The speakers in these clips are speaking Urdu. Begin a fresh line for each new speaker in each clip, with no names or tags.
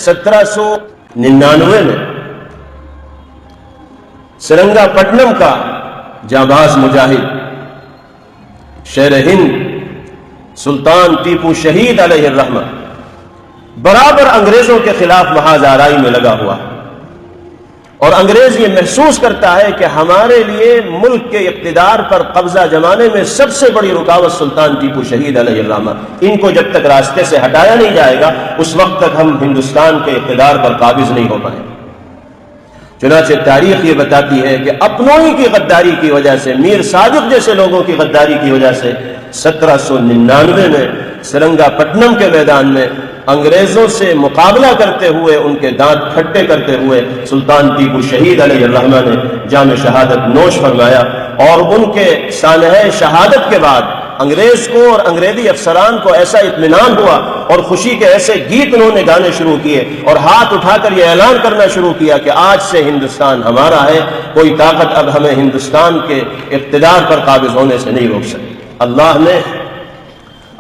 1799 میں سرنگا پٹنم کا جانباز مجاہد شیر ہند سلطان ٹیپو شہید علیہ الرحمہ برابر انگریزوں کے خلاف محاذ آرائی میں لگا ہوا، اور انگریز یہ محسوس کرتا ہے کہ ہمارے لیے ملک کے اقتدار پر قبضہ جمانے میں سب سے بڑی رکاوٹ سلطان ٹیپو شہید علیہ الرحمہ، ان کو جب تک راستے سے ہٹایا نہیں جائے گا اس وقت تک ہم ہندوستان کے اقتدار پر قابض نہیں ہو پائیں۔ چنانچہ تاریخ یہ بتاتی ہے کہ اپنوں ہی کی غداری کی وجہ سے، میر صادق جیسے لوگوں کی غداری کی وجہ سے 1799 میں سرنگا پٹنم کے میدان میں انگریزوں سے مقابلہ کرتے ہوئے، ان کے دانت کھٹے کرتے ہوئے سلطان ٹیپو شہید علیہ الرحمہ نے جام شہادت نوش فرمایا، اور ان کے سانحہ شہادت کے بعد انگریز کو اور انگریزی افسران کو ایسا اطمینان ہوا اور خوشی کے ایسے گیت انہوں نے گانے شروع کیے اور ہاتھ اٹھا کر یہ اعلان کرنا شروع کیا کہ آج سے ہندوستان ہمارا ہے، کوئی طاقت اب ہمیں ہندوستان کے اقتدار پر قابض ہونے سے نہیں روک سکتی۔ اللہ نے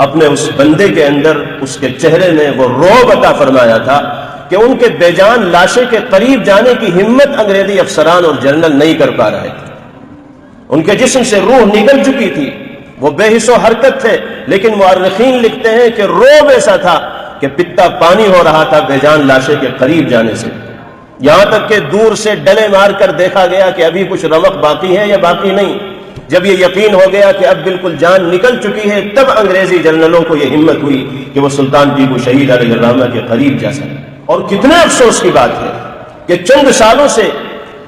اپنے اس بندے کے اندر، اس کے چہرے میں وہ رعب عطا فرمایا تھا کہ ان کے بے جان لاشے کے قریب جانے کی ہمت انگریزی افسران اور جنرل نہیں کر پا رہے تھے۔ ان کے جسم سے روح نکل چکی تھی، وہ بے حس و حرکت تھے، لیکن مورخین لکھتے ہیں کہ رعب ایسا تھا کہ پتا پانی ہو رہا تھا بے جان لاشے کے قریب جانے سے، یہاں تک کہ دور سے ڈلے مار کر دیکھا گیا کہ ابھی کچھ رمق باقی ہے یا باقی نہیں۔ جب یہ یقین ہو گیا کہ اب بالکل جان نکل چکی ہے، تب انگریزی جنرلوں کو یہ ہمت ہوئی کہ وہ سلطان ٹیپو شہید علیہ الرحمہ کے قریب جا سکے۔ اور کتنے افسوس کی بات ہے کہ چند سالوں سے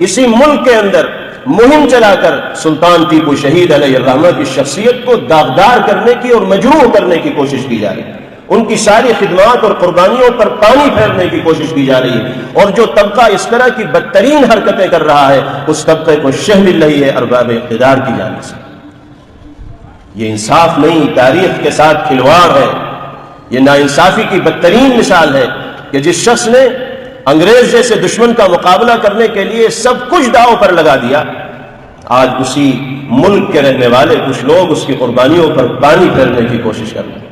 اسی ملک کے اندر مہم چلا کر سلطان ٹیپو شہید علیہ الرحمہ کی شخصیت کو داغدار کرنے کی اور مجروح کرنے کی کوشش کی جا رہی ہے، ان کی ساری خدمات اور قربانیوں پر پانی پھیرنے کی کوشش کی جا رہی ہے، اور جو طبقہ اس طرح کی بدترین حرکتیں کر رہا ہے اس طبقے کو شہ مل رہی ہے ارباب اقتدار کی جانب سے۔ یہ انصاف نہیں، تاریخ کے ساتھ کھلواڑ ہے، یہ ناانصافی کی بدترین مثال ہے کہ جس شخص نے انگریز جیسے دشمن کا مقابلہ کرنے کے لیے سب کچھ داؤ پر لگا دیا، آج اسی ملک کے رہنے والے کچھ لوگ اس کی قربانیوں پر پانی پھیرنے کی کوشش کر رہے ہیں۔